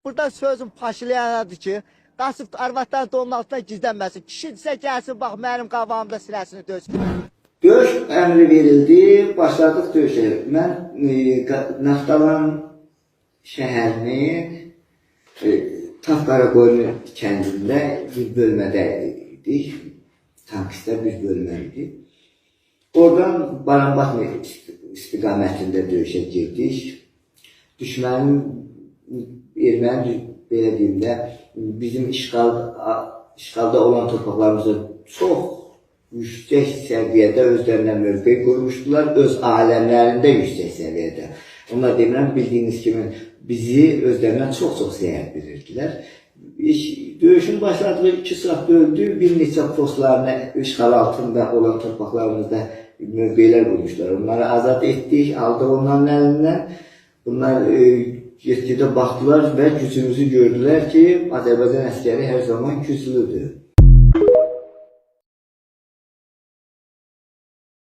Burada sözüm Paşilyanadır ki, Qasıb arvadlar da onun altına gizlənməsin. Kişidirsə gəlsin, bax, mənim qabağımda siləsini döysün. Döyüş əmri verildi, başladıq döyüşə. Mən Naftalan şəhərini Taf-Qaraqoyun kəndində bir bölmədə idik. Tankistlər bir bölmə idi. Oradan Baranbatma istiqamətində döyüşə girdik. Düşmənin, erməni belə deyim də, bizim işğalda olan torpaqlarımızda çox yüksək səviyyədə özlərinə mövqe qurmuşdular, öz aləmlərində yüksək səviyyədə. Onlar demirəm, bildiyiniz kimi bizi özlərindən çox zəyər verirdilər. Döyüşün başladığı 2 saat döndü, bir neçə postlarına işğal altında olan torpaqlarımızda mövqelər qurmuşlar. Onları azad etdik, aldıq onların əlindən. Bunlar getdikdə baxdılar və gücümüzü gördülər ki, Azərbaycan əskəri hər zaman güclüdür.